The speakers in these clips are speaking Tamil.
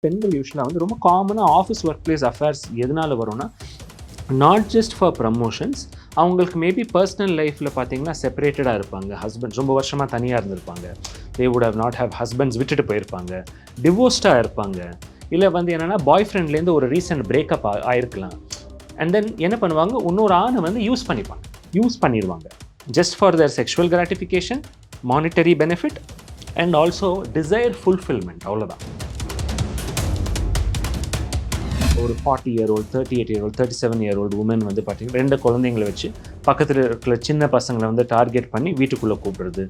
பெண்கள் யூஸ்வலாக வந்து ரொம்ப காமனாக ஆஃபீஸ் ஒர்க் பிளேஸ் அஃபேர்ஸ் எதனால வரும்னா, நாட் ஜஸ்ட் ஃபார் ப்ரமோஷன்ஸ், அவங்களுக்கு மேபி பர்சனல் லைஃப்பில் பார்த்தீங்கன்னா செப்பரேட்டடாக இருப்பாங்க. ஹஸ்பண்ட் ரொம்ப வருஷமாக தனியாக இருந்திருப்பாங்க. They would have not have husbands விட்டுட்டு போயிருப்பாங்க. டிவோர்ஸ்டாக இருப்பாங்க. இல்லை வந்து என்னென்னா பாய் ஃப்ரெண்ட்லேருந்து ஒரு ரீசெண்ட் பிரேக்கப் ஆயிருக்கலாம். அண்ட் தென் என்ன பண்ணுவாங்க, இன்னொரு ஆணை வந்து யூஸ் பண்ணிடுவாங்க just for their sexual gratification, monetary benefit and also desire fulfilment. அவ்வளோதான். ஒரு 40-year-old, 38-year-old, 37-year-old உமன் வந்து பார்த்தீங்கன்னா 2 குழந்தைங்களை வச்சு பக்கத்தில் இருக்கிற சின்ன பசங்களை வந்து டார்கெட் பண்ணி வீட்டுக்குள்ளே கூப்பிடுறது,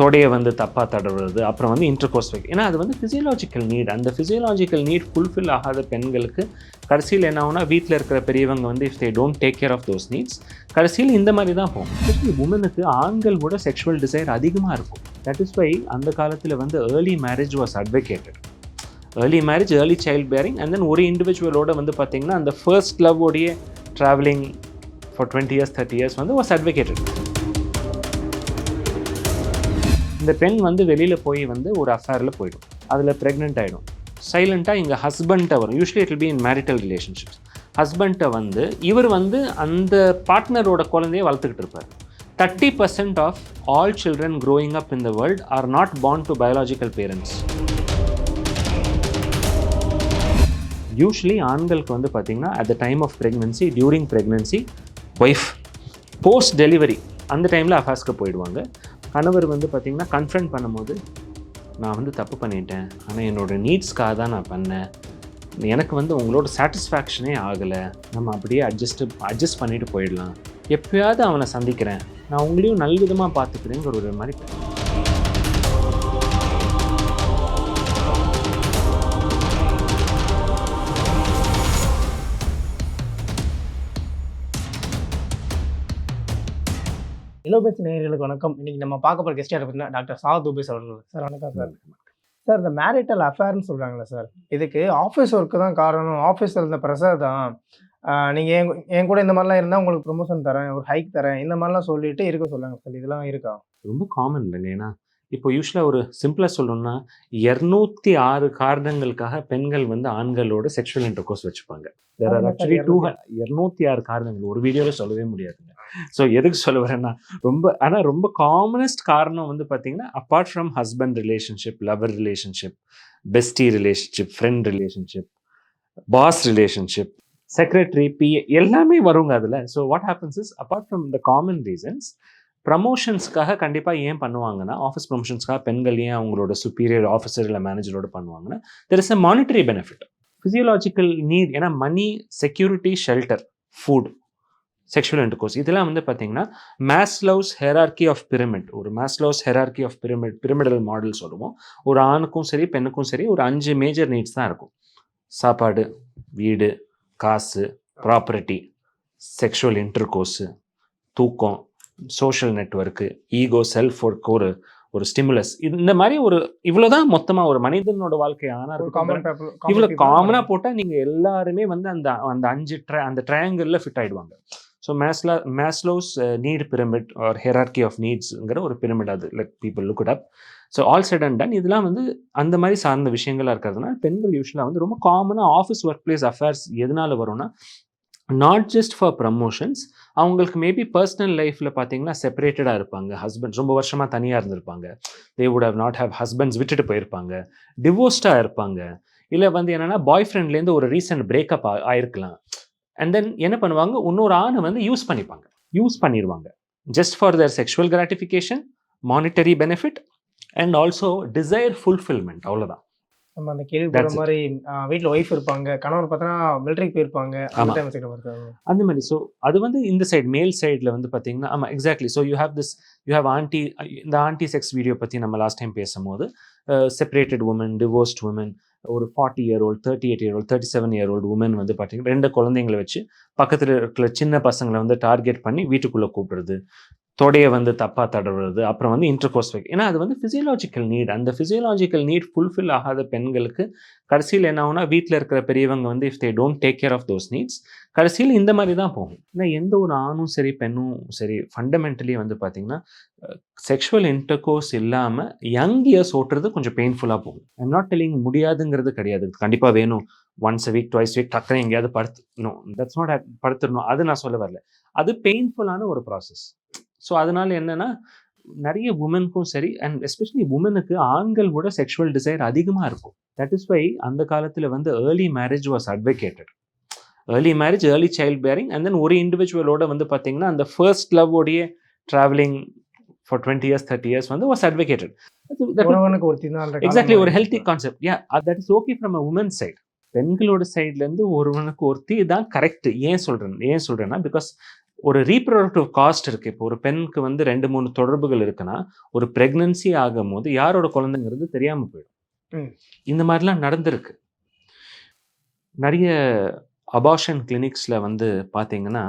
தொடையை வந்து தப்பாக தடவுறது, அப்புறம் வந்து இன்டர்கோர்ஸ் ஏன்னா அது வந்து ஃபிசியலாஜிக்கல் நீட். அந்த ஃபிசியலாஜிக்கல் நீட் ஃபுல்ஃபில் ஆகாத பெண்களுக்கு கடைசியில் என்ன ஆகுனா, வீட்டில் இருக்கிற பெரியவங்க வந்து if they don't take care of those needs, கடைசியில் இந்த மாதிரி தான் போகும். எஸ்பெஷலி உமனுக்கு ஆண்கள் கூட செக்ஷுவல் டிசைர் அதிகமாக இருக்கும். தட் இஸ் வை அந்த காலத்தில் வந்து early marriage was advocated. Early marriage, early child bearing, and then ஒரு இண்டிவிஜுவலோட வந்து பார்த்திங்கன்னா அந்த ஃபர்ஸ்ட் லவ்வோடைய ட்ராவலிங் ஃபார் 20 years 30 years வந்து வாஸ் அட்வொகேட்டட். இந்த பெண் வந்து வெளியில் போய் வந்து ஒரு அஃபேரில் போயிடும், அதில் ப்ரெக்னென்ட் ஆகிடும். சைலண்ட்டாக இங்கே ஹஸ்பண்ட்டை வரும். Usually it will be in marital relationships. ஹஸ்பண்ட்டை வந்து இவர் வந்து அந்த பார்ட்னரோட குழந்தையை வளர்த்துக்கிட்டு இருப்பார். 30% of all children growing up in the world are not born to biological parents. Usually ஆண்களுக்கு வந்து பார்த்திங்கன்னா at the time of pregnancy, during pregnancy, wife post delivery அந்த டைமில் அஃபேர்ஸ்க்கு போயிடுவாங்க. கணவர் வந்து பார்த்திங்கன்னா கன்ஃபரண்ட் பண்ணும்போது, நான் வந்து தப்பு பண்ணிட்டேன், ஆனால் என்னோடய நீட்ஸ்க்காக தான் நான் பண்ணேன், எனக்கு வந்து உங்களோட சாட்டிஸ்ஃபேக்ஷனே ஆகலை, நம்ம அப்படியே அட்ஜஸ்ட் பண்ணிவிட்டு போயிடலாம், எப்போயாவது அவனை சந்திக்கிறேன், நான் உங்களையும் நல்லவிதமாக பார்த்துக்கிறேங்கிற ஒரு மாதிரி. இலோபேச் நேயர்களுக்கு வணக்கம். இன்னைக்கு நம்ம பார்க்க போகிற கெஸ்ட் யார் பார்த்தீங்கன்னா டாக்டர் சா துபேஸ் அவர்கள். சார் வணக்கம் சார். சார், இந்த மேரிட்டல் அஃபேர்னு சொல்கிறாங்களே சார், இதுக்கு ஆஃபீஸ் ஒர்க்கு தான் காரணம், ஆஃபீஸில் இருந்த ப்ரெஷர் தான், நீங்கள் என் கூட இந்த மாதிரிலாம் இருந்தால் உங்களுக்கு ப்ரொமோஷன் தரேன், ஒரு ஹைக் தரேன், இந்த மாதிரிலாம் சொல்லிட்டு இருக்க சொல்லுங்க சார். இதெல்லாம் இருக்கா? ரொம்ப காமன் இல்லைங்க. ஏன்னா இப்போ யூஸ்வலாக ஒரு சிம்பிளாக சொல்லணும்னா 206 காரணங்களுக்காக பெண்கள் வந்து ஆண்களோட செக்ஷுவல் இன்டர்கோர்ஸ் வச்சுப்பாங்க. There are actually 206 காரணங்கள் ஒரு வீடியோவில் சொல்லவே முடியாதுங்க. ஸோ எதுக்கு சொல்ல வரேன்னா, ரொம்ப காமனஸ்ட் காரணம் வந்து பார்த்தீங்கன்னா, apart from husband relationship, lover relationship, bestie relationship, friend relationship, boss relationship, secretary, PA எல்லாமே வருங்க அதில். So what happens is, apart from the common reasons, ப்ரமோஷன்ஸ்க்காக கண்டிப்பாக ஏன் பண்ணுவாங்கன்னா, ஆஃபீஸ் ப்ரமோஷன்ஸ்க்காக பெண்கள் ஏன் அவங்களோட சுப்பீரியர் ஆஃபீஸர் இல்லை மேனேஜரோட பண்ணுவாங்கன்னா, there is a monetary benefit, physiological need. ஏன்னா money, security, shelter, food, sexual intercourse, இதெல்லாம் வந்து பார்த்தீங்கன்னா மாஸ்லோவ்ஸ் ஹெரார்கி ஆஃப் பிரமிட், ஒரு Maslow's hierarchy of pyramidal model சொல்லுவோம். ஒரு ஆணுக்கும் சரி பெண்ணுக்கும் சரி ஒரு 5 மேஜர் நீட்ஸ் தான் இருக்கும். சாப்பாடு, வீடு, காசு, ப்ராப்பர்ட்டி, செக்ஷுவல் இன்டர்கோர்ஸு, தூக்கம், social network, ego, self work, ஒரு ஸ்டிமுலஸ், இந்த மாதிரி இவ்வளோதான் மொத்தமாக ஒரு மனிதனோட வாழ்க்கை. ஆனால் இவ்வளோ காமனாக போட்டால் நீங்கள் எல்லாருமே வந்து அந்த 5 அந்த ட்ரையாங்கிளில் ஃபிட் ஆகிடுவாங்க. So Maslow's need pyramid or hierarchy of நீட்ஸுங்கிற ஒரு பிரமிட், அது let people look it up. So all set and done இதெல்லாம் வந்து அந்த மாதிரி சார்ந்த விஷயங்களாக இருக்கிறதுனால பெண்கள் யூஸ்வலாக வந்து ரொம்ப காமனாக ஆஃபீஸ் ஒர்க் பிளேஸ் அஃபேர்ஸ் எதனால வரும்னா, நாட் ஜஸ்ட் ஃபார் ப்ரமோஷன்ஸ், அவங்களுக்கு மேபி பர்சனல் லைஃப்பில் பார்த்தீங்கன்னா செப்பரேட்டடாக இருப்பாங்க. ஹஸ்பண்ட் ரொம்ப வருஷமாக தனியாக இருந்திருப்பாங்க. They would have not have husbands விட்டுட்டு போயிருப்பாங்க. டிவோர்ஸ்டாக இருப்பாங்க. இல்லை வந்து என்னென்னா பாய் ஃப்ரெண்ட்லேருந்து ஒரு ரீசெண்ட் பிரேக்கப் ஆயிருக்கலாம். அண்ட் தென் என்ன பண்ணுவாங்க, இன்னொரு ஆணை வந்து யூஸ் பண்ணிடுவாங்க just for their sexual gratification, monetary benefit and also desire fulfilment. அவ்வளோதான். நம்ம அந்த கேள்வி போகிற மாதிரி வீட்டில் ஒய்ஃப் இருப்பாங்க, கணவர் பார்த்தோன்னா மிலிட்ரிக்கு போயிருப்பாங்க, அந்த மாதிரி. ஸோ அது வந்து இந்த சைடு மேல் சைடில் வந்து பார்த்தீங்கன்னா, ஆமாம் exactly. So you have anti, இந்த ஆன்டி செக்ஸ் வீடியோ பற்றி நம்ம லாஸ்ட் டைம் பேசும்போது, செப்பரேட்டட் உமன், டிவோர்ஸ்ட் உமன், ஒரு 40-year-old, 38-year-old, 37-year-old உமன் வந்து பார்த்தீங்கன்னா 2 குழந்தைங்களை வச்சு பக்கத்தில் இருக்கிற சின்ன பசங்களை வந்து டார்கெட் பண்ணி வீட்டுக்குள்ளே கூப்பிடுறது, தொடையை வந்து தப்பாக தடவுறது, அப்புறம் வந்து இன்டர்கோர்ஸ் ஏன்னா அது வந்து ஃபிசியலாஜிக்கல் நீட். அந்த ஃபிசியலாஜிக்கல் நீட் ஃபுல்ஃபில் ஆகாத பெண்களுக்கு கடைசியில் என்ன ஆகும்னா, வீட்டில் இருக்கிற பெரியவங்க வந்து if they don't take care of those needs, கடைசியில் இந்த மாதிரி தான் போகும். ஏன்னா எந்த ஒரு ஆணும் சரி பெண்ணும் சரி ஃபண்டமெண்டலி வந்து பார்த்தீங்கன்னா, செக்ஷுவல் இன்டர்கோர்ஸ் இல்லாமல் யங் இயர்ஸ் ஓட்டுறது கொஞ்சம் பெயின்ஃபுல்லாக போகும். ஐம் நாட் டெல்லிங் முடியாதுங்கிறது கிடையாது, கண்டிப்பாக வேணும். ஒன்ஸ் அ வீக் ட்வைஸ் வீக் டக்குனு எங்கேயாவது படுத்துணும், தட்ஸ் நாட் படுத்துடணும், அது நான் சொல்ல வரல. அது பெயின்ஃபுல்லான ஒரு ப்ராசஸ். ஸோ அதனால என்னன்னா, நிறைய உமனுக்கும் சரி அண்ட் எஸ்பெஷலி உமனுக்கு ஆண்கள் விட செக்ஷுவல் டிசைர் அதிகமாக இருக்கும். தட் இஸ் வை அந்த காலத்தில் வந்து early marriage was advocated. Early marriage, early child bearing and then ஒரு இண்டிவிஜுவலோட வந்து பார்த்தீங்கன்னா அந்த ஃபர்ஸ்ட் லவ்வோடைய ட்ராவலிங் ஃபார் 20 years 30 years வந்து வாஸ் அட்வொகேட்டட். எக்ஸாக்ட்லி ஒரு healthy concept. Yeah, that is okay from a woman side. பெண்களோட சைட்லேருந்து ஒருவனுக்கு ஒருத்தி தான் கரெக்ட். ஏன் சொல்கிறேன்னா பிகாஸ் ஒரு ரீப்ரொடக்டிவ் காஸ்ட் இருக்குது. இப்போ ஒரு பெண்ணுக்கு வந்து 2-3 தொடர்புகள் இருக்குன்னா, ஒரு ப்ரெக்னன்சி ஆகும் போது யாரோட குழந்தைங்கிறது தெரியாமல் போயிடும். இந்த மாதிரிலாம் நடந்திருக்கு. நிறைய அபார்ஷன் கிளினிக்ஸில் வந்து பார்த்தீங்கன்னா,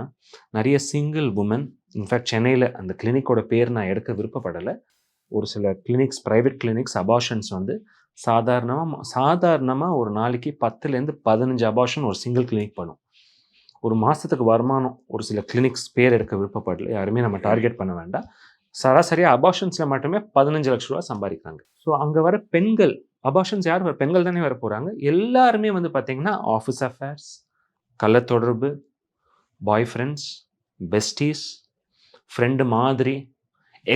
நிறைய சிங்கிள் உமன், இன்ஃபேக்ட் சென்னையில் அந்த கிளினிக்கோட பேர் நான் எடுக்க விருப்பப்படலை, ஒரு சில கிளினிக்ஸ், ப்ரைவேட் கிளினிக்ஸ் அபார்ஷன்ஸ் வந்து சாதாரணமாக ஒரு நாளைக்கு 10லேருந்து 15 அபார்ஷன் ஒரு சிங்கிள் கிளினிக் பண்ணும். ஒரு மாதத்துக்கு வருமானம், ஒரு சில கிளினிக்ஸ் பேர் எடுக்க விருப்பப்படல, யாருமே நம்ம டார்கெட் பண்ண வேண்டாம், சராசரியாக அபார்ஷன்ஸில் மட்டுமே 15 லட்ச ரூபா சம்பாதிக்கிறாங்க. ஸோ அங்கே வர பெண்கள், அபார்ஷன்ஸ் யார் பெண்கள் தானே வர போகிறாங்க, எல்லாருமே வந்து பார்த்திங்கன்னா ஆஃபீஸ் அஃபேர்ஸ், கள்ள தொடர்பு, பாய் ஃப்ரெண்ட்ஸ், பெஸ்டீஸ், ஃப்ரெண்டு மாதிரி,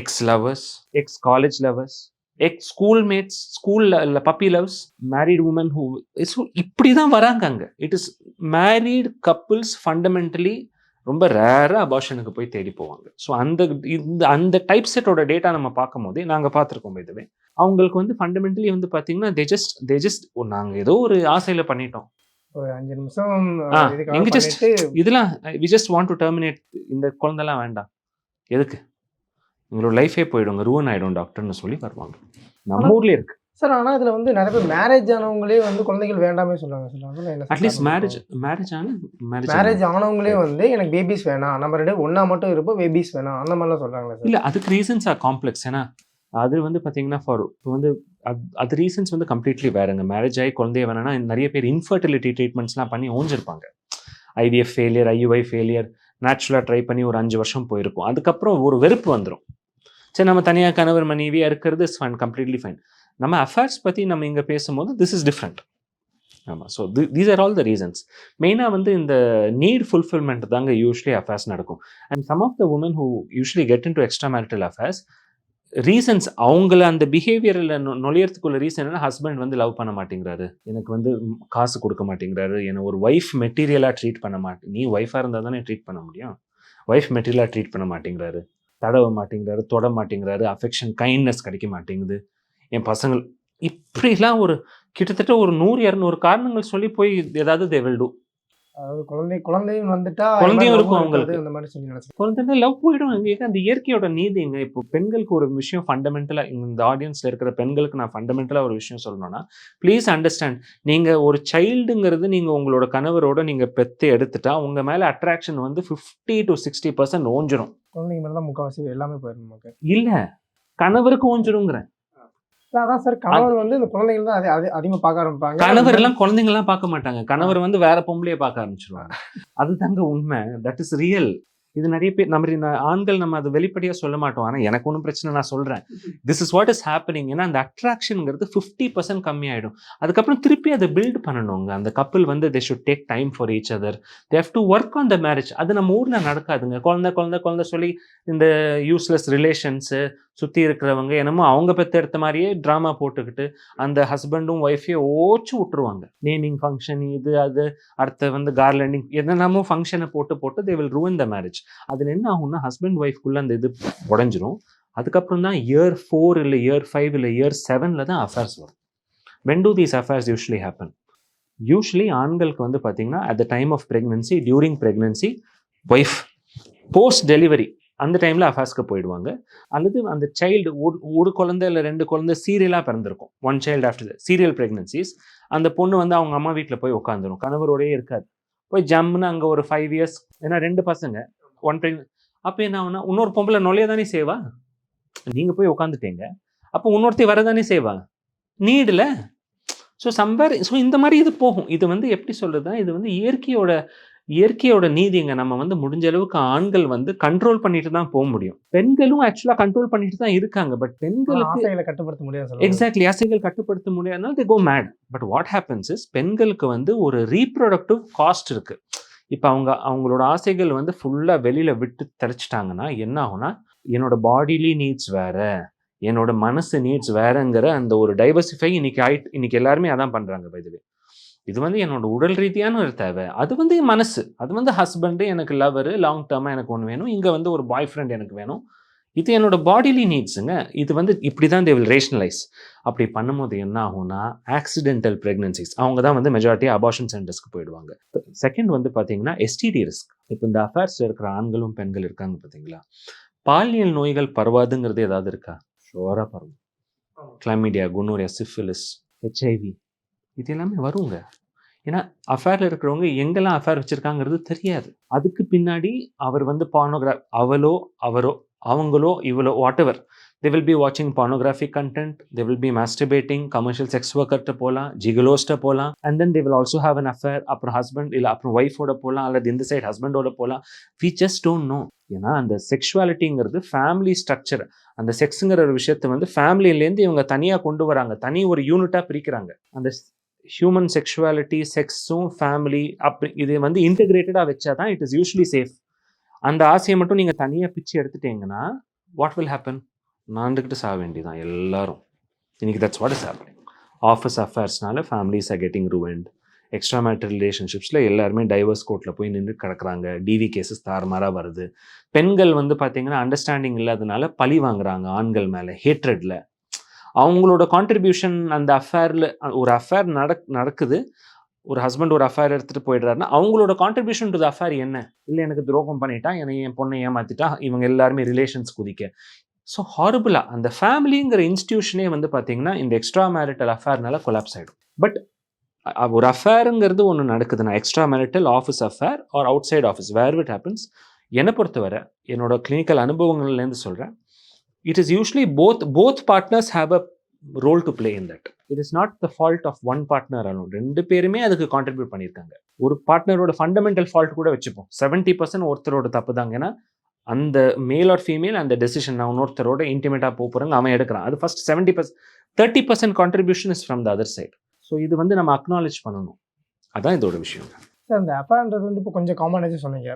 ex lovers, ex college lovers, ex schoolmates, ஸ்கூலில் puppy loves, married woman who, so இப்படி தான் வராங்க அங்கே. It is married couples fundamentally ரொம்ப ரேராக அபார்ஷனுக்கு போய் தேடி போவாங்க. ஸோ அந்த டைப் செட்டோட டேட்டா நம்ம பார்க்கும் போதே நாங்கள் பார்த்துருக்கோம். இதுவே அவங்களுக்கு வந்து ஃபண்டமெண்டலி வந்து பார்த்தீங்கன்னா தே ஜஸ்ட் நாங்கள் ஏதோ ஒரு ஆசையில் பண்ணிட்டோம், ஒரு 5 நிமிஷம் எங்க ஜஸ்ட் இதெல்லாம் we just want to terminate, இந்த குழந்தைலாம் வேண்டாம், எதுக்கு உங்களோட லைஃபே போயிடுங்க, ரூவன் ஆகிடும் டாக்டர்னு சொல்லி வருவாங்க. நம்ம ஊர்லேயே இருக்கு சார். ஆனால் இதில் வந்து நிறைய பேர் மேரேஜ் ஆனவங்களே வந்து குழந்தைகள் வேண்டாமே சொல்கிறாங்க சார். அட்லீஸ்ட் மேரேஜ் ஆனவங்களே வந்து எனக்கு பேபிஸ் வேணாம், நம்ம 2 ஒன்றா மட்டும் இருப்போம், பேபிஸ் வேணாம், அந்த மாதிரிலாம் சொல்கிறாங்களே சார். இல்லை, அதுக்கு ரீசன்ஸ் ஆர் காம்ப்ளெக்ஸ். ஏன்னா அது வந்து பார்த்தீங்கன்னா இப்போ வந்து அது ரீசன்ஸ் வந்து கம்ப்ளீட்லி வேறுங்க. மேரேஜ் ஆகி குழந்தைய வேணும்னா நிறைய பேர் இன்ஃபர்டிலிட்டி ட்ரீட்மெண்ட்ஸ்லாம் பண்ணி ஓஞ்சிருப்பாங்க. ஐவிஎஃப் ஃபெயிலியர், ஐயுஐ ஃபெயிலியர், நேச்சுரலாக ட்ரை பண்ணி ஒரு 5 வருஷம் போயிருக்கும். அதுக்கப்புறம் ஒரு வெறுப்பு வந்துடும். சரி, நம்ம தனியாக கணவர் மனைவியாக இருக்கிறது இஸ் ஃபைன், கம்ப்ளீட்லி ஃபைன். நம்ம அஃபேர்ஸ் பற்றி நம்ம இங்கே பேசும்போது திஸ் இஸ் டிஃப்ரெண்ட். ஆமாம். So these are all the reasons. மெயினாக வந்து இந்த நீட் ஃபுல்ஃபில்மெண்ட் தாங்க யூஸ்வலி அஃபேர்ஸ் நடக்கும். And some of the women who usually get into extra marital affairs, reasons அவங்கள அந்த பிஹேவியரில் நுழையறதுக்குள்ள ரீசன் என்னன்னா, ஹஸ்பண்ட் வந்து லவ் பண்ண மாட்டேங்கிறாரு, எனக்கு வந்து காசு கொடுக்க மாட்டேங்கிறாரு, என்னை ஒரு ஒய்ஃப் மெட்டீரியலாக ட்ரீட் பண்ண மாட்டேன். நீ ஒய்ஃபாக இருந்தால் தானே ட்ரீட் பண்ண முடியும். ஒய்ஃப் மெட்டீரியலாக ட்ரீட் பண்ண மாட்டேங்கிறாரு, தடவ மாட்டேங்கிறாரு, தொட மாட்டேங்கிறாரு, அஃபெக்ஷன் கைண்ட்னஸ் கிடைக்க மாட்டேங்குது, என் பசங்கள், இப்படிலாம் ஒரு கிட்டத்தட்ட ஒரு 100-200 காரணங்கள் சொல்லி போய் ஏதாவது தே வில் டூ. அதாவது குழந்தையும் வந்துட்டா குழந்தையும் இருக்கும் அவங்களுக்கு, அந்த மாதிரி சொல்லி நினைச்சு குழந்தை லவ் போயிடும். அந்த இயற்கையோட நீதிங்க. இப்போ பெண்களுக்கு ஒரு விஷயம் ஃபண்டமெண்டலாக, இந்த ஆடியன்ஸில் இருக்கிற பெண்களுக்கு நான் ஃபண்டமெண்டலாக ஒரு விஷயம் சொல்லணும்னா, ப்ளீஸ் அண்டர்ஸ்டாண்ட், நீங்கள் ஒரு சைல்டுங்கிறது நீங்கள் உங்களோட கணவரோட நீங்கள் பெற்று எடுத்துட்டா உங்கள் மேலே அட்ராக்ஷன் வந்து 50 to 60% ஓஞ்சிரும். குழந்தைங்க மேலே தான் முக்கால்வாசி எல்லாமே போயிடும் நமக்கு. இல்லை, கணவருக்கு ஓஞ்சிருங்கிறேன். அதான் சார், கணவர் வந்து இந்த குழந்தைகள் தான் அதிகமாக பார்க்க ஆரம்பிப்பாங்க. கணவர் எல்லாம் குழந்தைங்கலாம் பார்க்க மாட்டாங்க, கணவர் வந்து வேற பொம்பளையே பார்க்க ஆரம்பிச்சிருவாங்க. அதுதாங்க உண்மை, தட் இஸ் ரியல். இது நிறைய பேர் நம்ம ஆண்கள் நம்ம அது வெளிப்படையாக சொல்ல மாட்டோம். ஆனால் எனக்கு ஒன்றும் பிரச்சனை, நான் சொல்கிறேன், this is what is happening. ஏன்னா அந்த அட்ராக்ஷனுங்கிறது 50% கம்மியாயிடும். அதுக்கப்புறம் திருப்பி அதை பில்ட் பண்ணணுங்க. அந்த கப்பிள் வந்து they should take time for each other, they have to work on the marriage. அது நம்ம ஊரில் நடக்காதுங்க. குழந்தை சொல்லி இந்த யூஸ்லெஸ் ரிலேஷன்ஸு சுற்றி இருக்கிறவங்க என்னமோ அவங்க பெற்ற மாதிரியே ட்ராமா போட்டுக்கிட்டு அந்த ஹஸ்பண்டும் ஒய்ஃபையும் ஓச்சு விட்டுருவாங்க. நேமிங் ஃபங்க்ஷன், இது அது, அடுத்த வந்து கார்லண்டிங், என்னென்னமோ ஃபங்க்ஷனை போட்டு they will ruin the marriage. அதில் என்ன ஆகும்னா, ஹஸ்பண்ட் ஒய்ஃப்குள்ளே அந்த இது உடஞ்சிரும். அதுக்கப்புறம் தான் இயர் 4 இல்லை இயர் 5 இல்லை இயர் 7 தான் அஃபேர்ஸ் வரும். when do these affairs usually happen? Usually ஆண்களுக்கு வந்து பார்த்தீங்கன்னா at the time of pregnancy, during pregnancy, wife post delivery அந்த டைமில் அஃபேர்ஸ்க்கு போயிடுவாங்க. அல்லது அந்த சைல்டு ஒரு குழந்தை இல்லை 2 குழந்தை சீரியலாக பிறந்திருக்கும், 1 child after சீரியல் ப்ரெக்னன்சிஸ். அந்த பொண்ணு வந்து அவங்க அம்மா வீட்டில் போய் உட்காந்துரும், கணவரோடயே இருக்காது. போய் ஜம்முன்னு அங்கே ஒரு 5 years, ஏன்னா 2 பசங்க, 1 pregnant, அப்போ என்ன ஆகுனா இன்னொரு பொம்பளை நுழைய தானே செய்வா. நீங்கள் போய் உட்காந்துட்டீங்க, அப்போ இன்னொருத்தி வரதானே செய்வா, நீடில். ஸோ இந்த மாதிரி இது போகும். இது வந்து எப்படி சொல்கிறதுனா, இது வந்து இயற்கையோட நீதிங்க. நம்ம வந்து முடிஞ்ச அளவுக்கு ஆண்கள் வந்து கண்ட்ரோல் பண்ணிட்டு தான் போக முடியும். பெண்களும் ஆக்சுவலாக கண்ட்ரோல் பண்ணிட்டு தான் இருக்காங்க. பட் பெண்களுக்கு ஆசைகளை கட்டுப்படுத்த முடியாது. எக்ஸாக்ட்லி ஆசைகள் கட்டுப்படுத்த முடியாதனால they go mad. But what happens is, பெண்களுக்கு வந்து ஒரு ரீப்ரொடக்டிவ் காஸ்ட் இருக்குது. இப்போ அவங்களோட ஆசைகள் வந்து ஃபுல்லாக வெளியில் விட்டு தெளிச்சிட்டாங்கன்னா என்ன ஆகும்னா, என்னோட பாடிலி நீட்ஸ் வேற, என்னோட மனசு நீட்ஸ் வேறங்கிற அந்த ஒரு டைவர்சிஃபை இன்னைக்கு எல்லாருமே அதான் பண்ணுறாங்க. பைதவே இது வந்து என்னோட உடல் ரீதியான ஒரு தேவை, அது வந்து மனசு, அது வந்து ஹஸ்பண்டு எனக்கு லவரு, லாங் டேர்மாக எனக்கு ஒன்று வேணும், இங்கே வந்து ஒரு பாய் ஃப்ரெண்ட் எனக்கு வேணும், இது என்னோட பாடிலி நீட்ஸுங்க. இது வந்து இப்படி தான் தே வில் ரேஷனலைஸ். அப்படி பண்ணும்போது என்ன ஆகும்னா ஆக்சிடென்டல் ப்ரெக்னன்சிஸ், அவங்க தான் வந்து மெஜாரிட்டி அபார்ஷன் சென்டர்ஸ்க்கு போயிடுவாங்க. செகண்ட் வந்து பார்த்தீங்கன்னா எஸ்டிடி ரிஸ்க். இப்போ இந்த அஃபேர்ஸில் இருக்கிற ஆண்களும் பெண்கள் இருக்காங்க பார்த்தீங்களா, பாலியல் நோய்கள் பரவாதுங்கிறது ஏதாவது இருக்கா? ஷோராக பரவும். கிளாமிடியா, குனோரியா, சிஃபிலிஸ், ஹெச்ஐவி இது எல்லாமே வருங்க. ஏன்னா அஃபேரில் இருக்கிறவங்க எங்கெல்லாம் அஃபேர் வச்சுருக்காங்கிறது தெரியாது. அதுக்கு பின்னாடி அவர் வந்து அவரோ அவங்களோ இவளோ whatever, they will be watching pornographic content, they will be masturbating, commercial sex worker போகலாம், ஜிகலோஸ்ட்ட போகலாம், and then they will also have an affair. அப்புறம் ஹஸ்பண்ட் இல்லை அப்புறம் ஒய்ஃபோட போகலாம், அல்லது இந்த சைட் ஹஸ்பண்டோட போகலாம். we just don't know. ஏன்னா அந்த செக்ஷுவாலிட்டிங்கிறது ஃபேமிலி ஸ்ட்ரக்சர். அந்த செக்ஸுங்கிற ஒரு விஷயத்தை வந்து ஃபேமிலியிலேருந்து இவங்க தனியாக கொண்டு வராங்க, தனி ஒரு யூனிட்டாக பிரிக்கிறாங்க. அந்த ஹியூமன் செக்ஷுவாலிட்டி, செக்ஸும் ஃபேமிலி அப்படி இது வந்து இன்டெகிரேட்டடாக வச்சா தான் இட் இஸ் யூஸ்வலி சேஃப். அந்த ஆசையை மட்டும் நீங்கள் தனியாக பிச்சு எடுத்துட்டீங்கன்னா வாட் வில் ஹேப்பன்? நாண்டுக்கிட்டு சாக வேண்டியதான் எல்லாரும். இன்னைக்கு that's what is happening. Office அஃபேர்ஸ்னால families are getting ruined. Extra marital ரிலேஷன்ஷிப்ஸில் எல்லாருமே டைவர்ஸ் கோர்ட்டில் போய் நின்று கிடக்குறாங்க. டிவி கேசஸ் தாறுமாறாக வருது. பெண்கள் வந்து பார்த்தீங்கன்னா அண்டர்ஸ்டாண்டிங் இல்லாதனால பழி வாங்குறாங்க ஆண்கள் மேலே, ஹேட்ரடில். அவங்களோட கான்ட்ரிபியூஷன் அந்த அஃபேரில், ஒரு அஃபேர் நடக்குது, ஒரு ஹஸ்பண்ட் ஒரு அஃபேர் எடுத்துகிட்டு போயிடுறாருன்னா அவங்களோட கான்ட்ரிபியூஷன் டு த அஃபேர் என்ன? இல்லை எனக்கு துரோகம் பண்ணிட்டான், என் பொண்ணை ஏமாற்றிட்டா, இவங்க எல்லாருமே ரிலேஷன்ஸ் குதிக்க. ஸோ ஹாரிபிளாக அந்த ஃபேமிலிங்கிற இன்ஸ்டியூஷனே வந்து பார்த்தீங்கன்னா இந்த எக்ஸ்ட்ரா மேரிட்டல் அஃபேர்னால கொலாப்ஸ் ஆகிடும். பட் ஒரு அஃபேருங்கிறது ஒன்று நடக்குதுன்னா, extra marital office affair or outside office, where it happens, என்னை பொறுத்தவரை என்னோட கிளினிக்கல் அனுபவங்கள்லேருந்து சொல்கிறேன், it is usually both partners have a role to play in that. It is not the fault of one partner alone. ரெண்டு பேருமே அதுக்கு கான்ட்ரிபியூட் பண்ணியிருக்காங்க. ஒரு பார்ட்னரோட ஃபண்டமெண்டல் ஃபால்ட் கூட வச்சுப்போம், 70% ஒருத்தரோட தப்பு தாங்க. ஏன்னா அந்த மேல் ஆர் ஃபீமேல் அந்த டெசிஷன் நான் இன்னொருத்தரோட இன்டிமேட்டாக போகிறாங்க, அவன் எடுக்கிறான். அது first 70%, 30% contribution is from the other side. So இது வந்து நம்ம அக்னாலேஜ் பண்ணணும். அதான் இதோட விஷயம். சார் இந்த அஃபேர்ன்றது வந்து இப்போ கொஞ்சம் காமனாக சொன்னீங்க.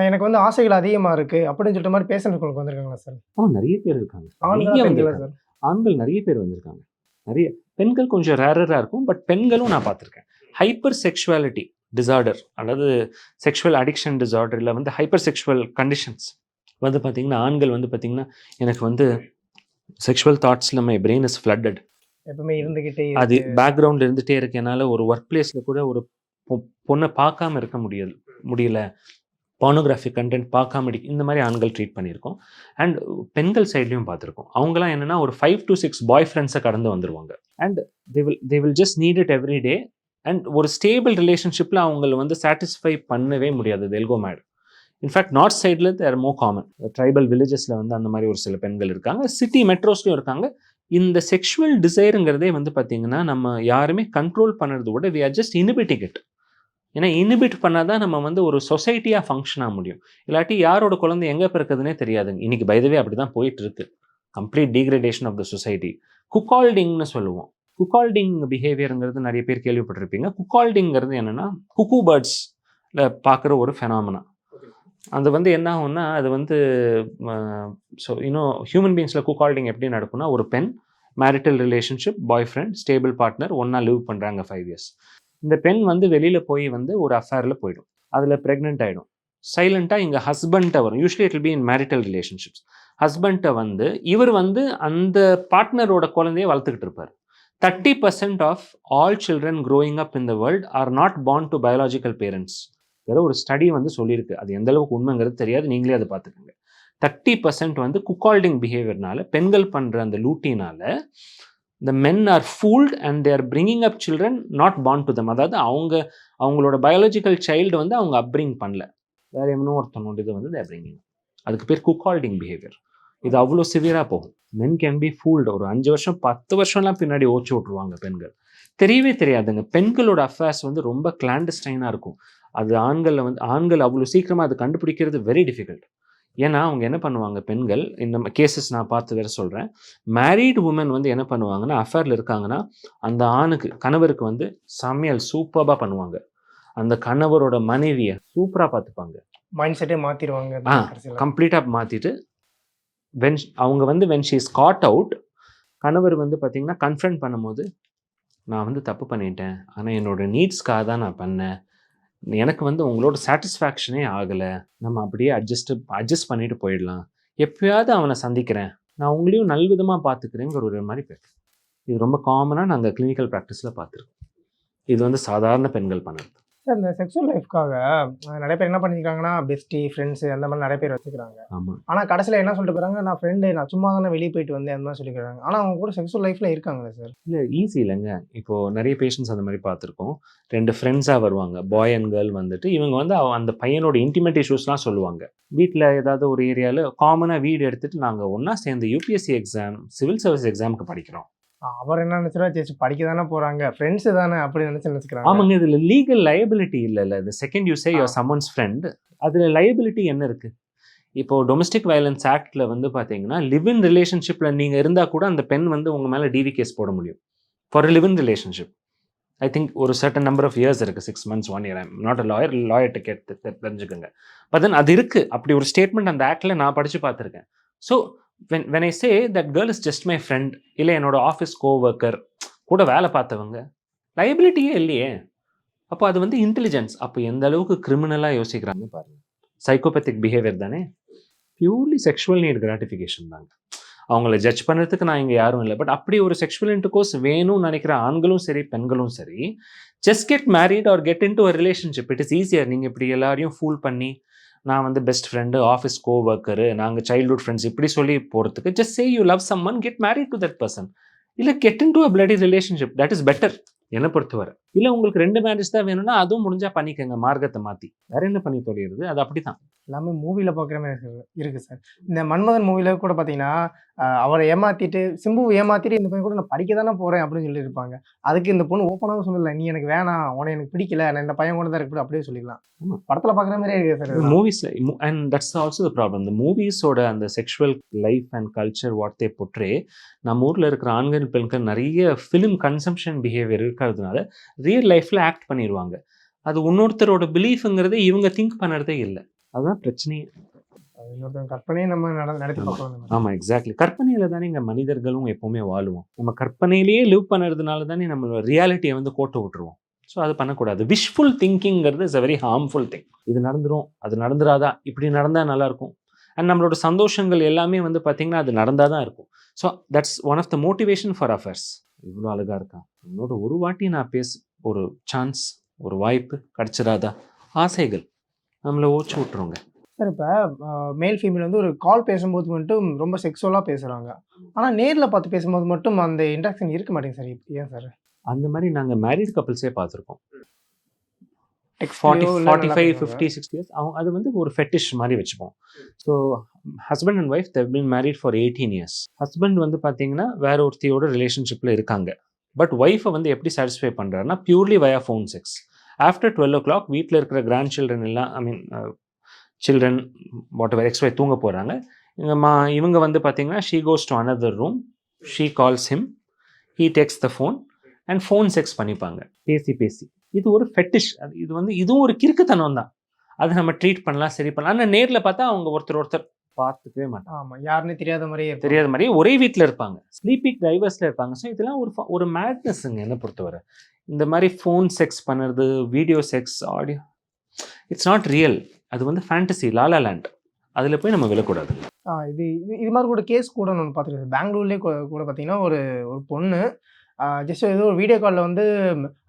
எனக்கு வந்து ஆசைகள் அதிகமாக இருக்குது அப்படின்னு சொல்லிட்டு மாதிரி பேசுறதுக்கு வந்திருக்காங்களா சார்? நிறைய பேர் இருக்காங்க. சார் ஆண்கள் நிறைய பேர் வந்திருக்காங்க. நிறைய பெண்கள் கொஞ்சம் ரேரராக இருக்கும். பட் பெண்களும் நான் பார்த்துருக்கேன். ஹைப்பர் செக்ஷுவாலிட்டி டிசார்டர் அல்லது செக்ஷுவல் அடிக்ஷன் டிசார்டரில் வந்து ஹைப்பர் செக்ஷுவல் கண்டிஷன்ஸ் வந்து பார்த்திங்கன்னா ஆண்கள் வந்து பார்த்திங்கன்னா எனக்கு வந்து செக்ஷுவல் தாட்ஸில் மை பிரெயின் இஸ் ஃப்ளட்டட், எப்பவுமே இருந்துக்கிட்டே, அது பேக்ரவுண்டில் இருந்துகிட்டே இருக்கு. என்னால் ஒரு ஒர்க் பிளேஸில் கூட ஒரு பொண்ணை பார்க்காம இருக்க முடியல, பார்னோகிராஃபி கண்டென்ட் பார்க்காம இந்த மாதிரி ஆண்கள் ட்ரீட் பண்ணியிருக்கோம். அண்ட் பெண்கள் சைட்லையும் பார்த்துருக்கோம். அவங்களாம் என்னென்னா ஒரு 5 to 6 பாய் ஃப்ரெண்ட்ஸை கடந்து வந்துடுவாங்க. And they will just need it every day. And ஒரு ஸ்டேபிள் ரிலேஷன்ஷிப்பில் அவங்களை வந்து சாட்டிஸ்ஃபை பண்ணவே முடியாது. தெல் கோ மேட். இன்ஃபேக்ட் நார்த் சைடில் தேர் மோர் காமன். ட்ரைபல் வில்லேஜஸில் வந்து அந்த மாதிரி ஒரு சில பெண்கள் இருக்காங்க. சிட்டி மெட்ரோஸ்லையும் இருக்காங்க. இந்த செக்ஷுவல் டிசைருங்கிறதே வந்து பார்த்திங்கன்னா நம்ம யாருமே கண்ட்ரோல் பண்ணுறத விட வி ஆர் ஜஸ்ட் இனிபிட்டிங் இட். ஏன்னா இனிபிட் பண்ணால் தான் நம்ம வந்து ஒரு சொசைட்டியாக ஃபங்க்ஷன் ஆக முடியும். இல்லாட்டி யாரோட குழந்தை எங்கே பிறக்குதுன்னே தெரியாதுங்க. இன்றைக்கி பைதவே அப்படி தான் போயிட்டுருக்கு. Complete degradation of the society. குக்கால்டிங்னு சொல்லுவோம். குக்கால்டிங் பிஹேவியருங்கிறது நிறைய பேர் கேள்விப்பட்டிருப்பீங்க. குக்கால்டிங்கிறது என்னென்னா குக்கூ பேர்ட்ஸில் பார்க்குற ஒரு ஃபெனாமினா. அது வந்து என்ன ஆகும்னா அது வந்து ஸோ இன்னும் ஹியூமன் பீங்ஸில் குக்கால்டிங் எப்படி நடக்கும்னா, ஒரு பெண் மேரிட்டல் ரிலேஷன்ஷிப், பாய் ஃப்ரெண்ட், ஸ்டேபிள் பார்ட்னர் ஒன்றா லிவ் பண்ணுறாங்க 5 years. இந்த பெண் வந்து வெளியில் போய் வந்து ஒரு அஃபேரில் போயிடும், அதில் ப்ரெக்னென்ட் ஆகிடும். சைலண்ட்டாக இங்கே ஹஸ்பண்ட்டை வரும். Usually it will be in marital relationships. ஹஸ்பண்ட்டை வந்து இவர் வந்து அந்த பார்ட்னரோட குழந்தையை வளர்த்துக்கிட்டு இருப்பார். 30% of all children growing up in the world are not born to biological parents. வேறு ஒரு ஸ்டடி வந்து சொல்லியிருக்கு. அது எந்த அளவுக்கு உண்மைங்கிறது தெரியாது, நீங்களே அதை பார்த்துக்கோங்க. 30% வந்து குக்கால்டிங் பிஹேவியர்னால, பெண்கள் பண்ணுற அந்த லூட்டினால the men are fooled and they are bringing up children not born to them. அதாவது அவங்களோட பயாலஜிக்கல் சைல்டு வந்து அவங்க அப்ரிங் பண்ணல, வேறு எவனோ ஒருத்தனோட இது வந்து they are bringing. அதுக்கு பேர் குக்கால்டிங் பிஹேவியர். இது அவ்வளோ சிவியராக போகும். Men can be fooled. ஒரு 5 வருஷம் 10 வருஷம்லாம் பின்னாடி ஓச்சு விட்ருவாங்க பெண்கள். தெரியவே தெரியாதுங்க. பெண்களோட அஃபேர்ஸ் வந்து ரொம்ப கிளாண்டஸ்டைனாக இருக்கும். அது ஆண்கள் அவ்வளோ சீக்கிரமாக அது கண்டுபிடிக்கிறது வெரி டிஃபிகல்ட். ஏன்னா அவங்க என்ன பண்ணுவாங்க பெண்கள், இந்த கேசஸ் நான் பார்த்து வேற சொல்கிறேன். மேரீடு உமன் வந்து என்ன பண்ணுவாங்கன்னா, அஃபேரில் இருக்காங்கன்னா அந்த கணவருக்கு வந்து சமையல் சூப்பராக பண்ணுவாங்க. அந்த கணவரோட மனைவியை சூப்பராக பார்த்துப்பாங்க. மைண்ட் செட்டே மாற்றிடுவாங்க. கம்ப்ளீட்டாக மாற்றிட்டு அவங்க வந்து when she is caught out, கணவர் வந்து பார்த்தீங்கன்னா கன்ஃபரண்ட் பண்ணும்போது, நான் வந்து தப்பு பண்ணிட்டேன், ஆனால் என்னோட நீட்ஸ்க்காக தான் நான் பண்ணேன், எனக்கு வந்து உங்களோட சாட்டிஸ்ஃபேக்ஷனே ஆகலை, நம்ம அப்படியே அட்ஜஸ்ட் பண்ணிட்டு போயிடலாம், எப்பயாவது அவனை சந்திக்கிறேன், நான் உங்களையும் நல்விதமாக பார்த்துக்கிறேங்கிற ஒரு மாதிரி பேர். இது ரொம்ப காமனாக நாங்கள் கிளினிக்கல் ப்ராக்டிஸில் பார்த்துருக்கோம். இது வந்து சாதாரண பெண்கள் பண்ணுறது. சார் இந்த செக்ஸுவல் லைஃப்க்காக நிறைய பேர் என்ன பண்ணிக்கிறாங்கன்னா, பெஸ்டி ஃப்ரெண்ட்ஸு அந்த மாதிரி நிறைய பேர் வச்சுக்கிறாங்க. ஆமாம். ஆனால் கடைசியில் என்ன சொல்லிட்டு போகிறாங்க, நான் ஃப்ரெண்டு, நான் சும்மா தானே வெளியே போயிட்டு வந்தேன் அந்த மாதிரி சொல்லிக்கிறாங்க. ஆனால் அவங்க கூட செக்ஸுவல் லைஃப்பில் இருக்காங்களே சார். இல்லை ஈஸி இல்லைங்க. இப்போது நிறைய பேஷண்ட்ஸ் அந்த மாதிரி பார்த்துருக்கோம். 2 ஃப்ரெண்ட்ஸாக வருவாங்க, பாய் அண்ட் கேர்ள் வந்துட்டு. இவங்க வந்து அந்த பையனோட இன்டிமேட் இஷ்யூஸ்லாம் சொல்லுவாங்க. வீட்டில் ஏதாவது ஒரு ஏரியாவில் காமனாக வீடு எடுத்துகிட்டு நாங்கள் ஒன்றா சேர்ந்து யூபிஎஸ்சி எக்ஸாம், சிவில் சர்வீஸ் எக்ஸாமுக்கு படிக்கிறோம். அவர் என்ன நினச்சிடா, சரி படிக்க தானே போகிறாங்க, ஃப்ரெண்ட்ஸு தானே அப்படி நினச்சிக்கிறாங்க. ஆமாங்க. இதில் லீகல் லயபிலிட்டி இல்லைல்ல. இந்த second you say your summons friend, அதில் லயபிலிட்டி என்ன இருக்குது? இப்போது டொமஸ்டிக் வயலன்ஸ் ஆக்டில் வந்து பார்த்தீங்கன்னா, லிவ் இன் ரிலேஷன்ஷிப்பில் நீங்கள் இருந்தால் கூட அந்த பெண் வந்து உங்கள் மேலே டிவி கேஸ் போட முடியும் for live in relationship. I think ஒரு சர்டன் நம்பர் ஆஃப் இயர்ஸ் இருக்குது, 6 months 1 year. I'm not a லாயர்கிட்ட கேட்டு தெரிஞ்சுக்கோங்க. பட் தென் அது இருக்குது, அப்படி ஒரு ஸ்டேட்மெண்ட் அந்த ஆக்டில் நான் படித்து பார்த்துருக்கேன். So when I say that girl is just my friend, இல்லை என்னோட ஆஃபீஸ் கோவர்க்கர், கூட வேலை பார்த்தவங்க, லைபிலிட்டியே இல்லையே. அப்போ அது வந்து இன்டெலிஜென்ஸ். அப்போ எந்த அளவுக்கு கிரிமினலாக யோசிக்கிறாங்க பாருங்கள். சைக்கோபேத்திக் பிஹேவியர் தானே. பியூர்லி செக்ஷுவல் நீட் கிராட்டிஃபிகேஷன் தாங்க. அவங்கள ஜட்ஜ் பண்ணுறதுக்கு நான் இங்கே யாரும் இல்லை. பட் அப்படி ஒரு செக்ஷுவல் இன்டர்கோர்ஸ் வேணும்னு நினைக்கிற ஆண்களும் சரி பெண்களும் சரி, just get married R get into a relationship. It is easier. நீங்கள் இப்படி எல்லாரையும் ஃபூல் பண்ணி, நான் வந்து பெஸ்ட் ஃப்ரெண்டு, ஆஃபீஸ் கோவர்க்கரு, நாங்கள் சைல்ட்ஹுட் ஃப்ரெண்ட்ஸ் இப்படி சொல்லி போகிறதுக்கு, just say you love someone, get married to that person. இல்லை get into a bloody relationship, that is better என்னை பொறுத்தவரை. இல்லை உங்களுக்கு 2 மேரேஜ் தான் வேணும்னா அதுவும் முடிஞ்சால் பண்ணிக்கோங்க, மார்க்கத்தை மாற்றி. வேற என்ன பண்ணி தொலைகிறது? அது அப்படி தான். எல்லாமே மூவியில் பார்க்குற மாதிரி இருக்குது சார். இந்த மன்மதன் மூவியில் கூட பார்த்தீங்கன்னா, அவரை ஏமாற்றிட்டு, சிம்புவை ஏமாற்றிட்டு, இந்த பையன் கூட நான் படிக்க தானே போகிறேன் அப்படின்னு சொல்லியிருப்பாங்க. அதுக்கு இந்த பொண்ணு ஓப்பனாக சொல்லலை, நீ எனக்கு வேணாம், உன எனக்கு பிடிக்கல, நான் இந்த பையன் கூட தான் இருக்கு அப்படியே சொல்லிக்கலாம். படத்தில் பார்க்குற மாதிரியே இருக்குது சார் மூவிஸில். And that's also the problem. இந்த மூவிஸோட அந்த sexual life and culture what they portray, நம்ம ஊரில் இருக்கிற ஆண்கள் பெண்கள் நிறைய ஃபிலிம் கன்சம்ஷன் பிஹேவியர் இருக்கிறதுனால ரியல் லைஃப்பில் ஆக்ட் பண்ணிடுவாங்க. அது இன்னொருத்தரோட பிலீஃபுங்கிறதே இவங்க திங்க் பண்ணுறதே இல்லை. அதுதான் பிரச்சனையே. கற்பனையை நம்ம நடத்தி பார்க்கணும். ஆமாம், எக்ஸாக்ட்லி. கற்பனையில் தானே இங்கே மனிதர்களும் எப்போவுமே வாழுவோம். நம்ம கற்பனையிலேயே லிவ் பண்ணுறதுனால தானே நம்ம ரியாலிட்டியை வந்து கோட்டை விட்டுருவோம். ஸோ அது பண்ணக்கூடாது. விஷஃபுல் திங்கிங்கிறது is a very harmful thing. இது நடந்துடும், அது நடந்துடாதா, இப்படி நடந்தால் நல்லாயிருக்கும். அண்ட் நம்மளோட சந்தோஷங்கள் எல்லாமே வந்து பார்த்திங்கன்னா அது நடந்தால் தான் இருக்கும். So that's one of the motivation for affairs. இவ்வளோ அழகாக இருக்கான், என்னோட ஒரு வாட்டி நான் ஒரு சான்ஸ், ஒரு வாய்ப்பு கிடச்சிடாதா, ஆசைகள் நம்மளை ஓச்சு விட்டுருங்க. சார் இப்போ மேல் ஃபீமேல் வந்து ஒரு கால் பேசும்போது மட்டும் ரொம்ப செக்ஸுவலாக பேசுகிறாங்க, ஆனால் நேரில் பார்த்து பேசும்போது மட்டும் அந்த இன்ட்ராக்ஷன் இருக்க மாட்டேங்குது சார். ஏன் சார்? அந்த மாதிரி நாங்கள் மேரீட் கப்பிள்ஸே பார்த்துருக்கோம். 45, 50, 60 years. அது வந்து ஒரு ஃபெட்டிஷ் மாதிரி வச்சுப்போம். So husband and wife they've been married for 18 years. Husband வந்து பார்த்தீங்கன்னா வேற ஒருத்தியோட ரிலேஷன்ஷிப்பில் இருக்காங்க. பட் ஒய்ஃபை வந்து எப்படி சாட்டிஸ்ஃபை பண்ணுறாருன்னா பியூர்லி வயா ஃபோன் செக்ஸ். ஆஃப்டர் 12 o'clock வீட்டில் இருக்கிற கிராண்ட் சில்ட்ரன் எல்லாம், ஐ மீன் சில்ட்ரன் வாட் எவர் எக்ஸ்வை தூங்க போகிறாங்க. இவங்க வந்து பார்த்தீங்கன்னா she goes to another room, she calls him, he takes the phone and phone sex பண்ணிப்பாங்க பேசி. இது ஒரு ஃபெட்டிஷ். இது வந்து இதுவும் ஒரு கிறுக்குத்தனம் தான். அது நம்ம ட்ரீட் பண்ணலாம், சரி பண்ணலாம். ஆனால் நேரில் பார்த்தா அவங்க ஒருத்தர் பார்த்துக்கவே மாட்டாங்க. ஆமாம், யாருன்னு தெரியாத மாதிரியே ஒரே வீட்டில் இருப்பாங்க, ஸ்லீப்பிங் டைவர்ஸில் இருப்பாங்க. ஸோ இதெல்லாம் ஒரு மேட்னஸ்ங்க என்னை பொறுத்தவரை. இந்த மாதிரி ஃபோன் செக்ஸ் பண்ணுறது, video sex, audio, it's not real. அது வந்து ஃபேண்டசி, லாலா லேண்ட். அதில் போய் நம்ம விழக்கூடாது. இது மாதிரி கூட கேஸ் கூட நான் பார்த்துருக்கேன். பெங்களூர்லேயே கூட பார்த்தீங்கன்னா ஒரு பொண்ணு ஜஸ்ட் ஏதோ ஒரு வீடியோ காலில் வந்து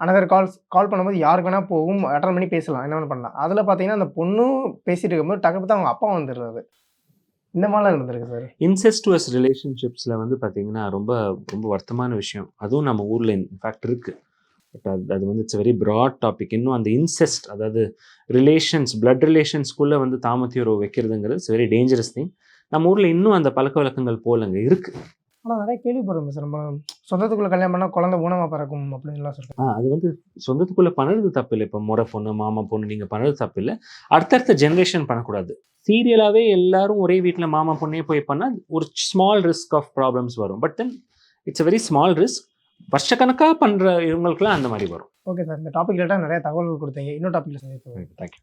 அனதர் கால் பண்ணும்போது யாருக்கு வேணால் போகும், அட்டன் பண்ணி பேசலாம், என்ன வேணும் பண்ணலாம். அதில் பார்த்தீங்கன்னா அந்த பொண்ணும் பேசிகிட்டு இருக்கும்போது டக்கு பார்த்து அவங்க அப்பா வந்துடுறாரு. இந்த மாதிரிலாம் இருந்திருக்கு சார். இன்செஸ்டுவஸ் ரிலேஷன்ஷிப்ஸில் வந்து பார்த்தீங்கன்னா ரொம்ப ரொம்ப வருத்தமான விஷயம். அதுவும் நம்ம ஊரில் இன்ஃபேக்ட் இருக்குது. பட் அது வந்து இட்ஸ் வெரி ப்ராட் டாபிக். இன்னும் அந்த இன்செஸ்ட், அதாவது ரிலேஷன்ஸ், பிளட் ரிலேஷன்ஸ்குள்ளே வந்து தாமத்தியுறவு வைக்கிறதுங்கிறது இட்ஸ் வெரி டேஞ்சரஸ் திங். நம்ம ஊரில் இன்னும் அந்த பழக்க வழக்கங்கள் போலங்க இருக்குது. ஆனால் நிறைய கேள்விப்படுறோம் சார், நம்ம சொந்தத்துக்குள்ளே கல்யாணம் பண்ணால் குழந்தை ஊனமாக பிறக்கும் அப்படின்லாம் சொல்கிறேன். அது வந்து சொந்தத்துக்குள்ளே பண்ணுறது தப்பு இல்லை. இப்போ முறை பொண்ணு மாமா பொண்ணு நீங்கள் பண்ணுறது தப்பு இல்லை. அடுத்தடுத்த ஜென்ரேஷன் பண்ணக்கூடாது. சீரியலாகவே எல்லாரும் ஒரே வீட்டில் மாமா பொண்ணே போய் பண்ணால் ஒரு ஸ்மால் ரிஸ்க் ஆஃப் ப்ராப்ளம்ஸ் வரும். But then it's very small risk. வருஷக்கணக்காக பண்ணுற இவங்களுக்குலாம் அந்த மாதிரி வரும். ஓகே சார், இந்த டாபிக் ரிலேட்டாக நிறைய தகவல்கள் கொடுத்தீங்க. இன்னொரு டாப்பிக்கில் சந்திப்போம். தேங்க்யூ.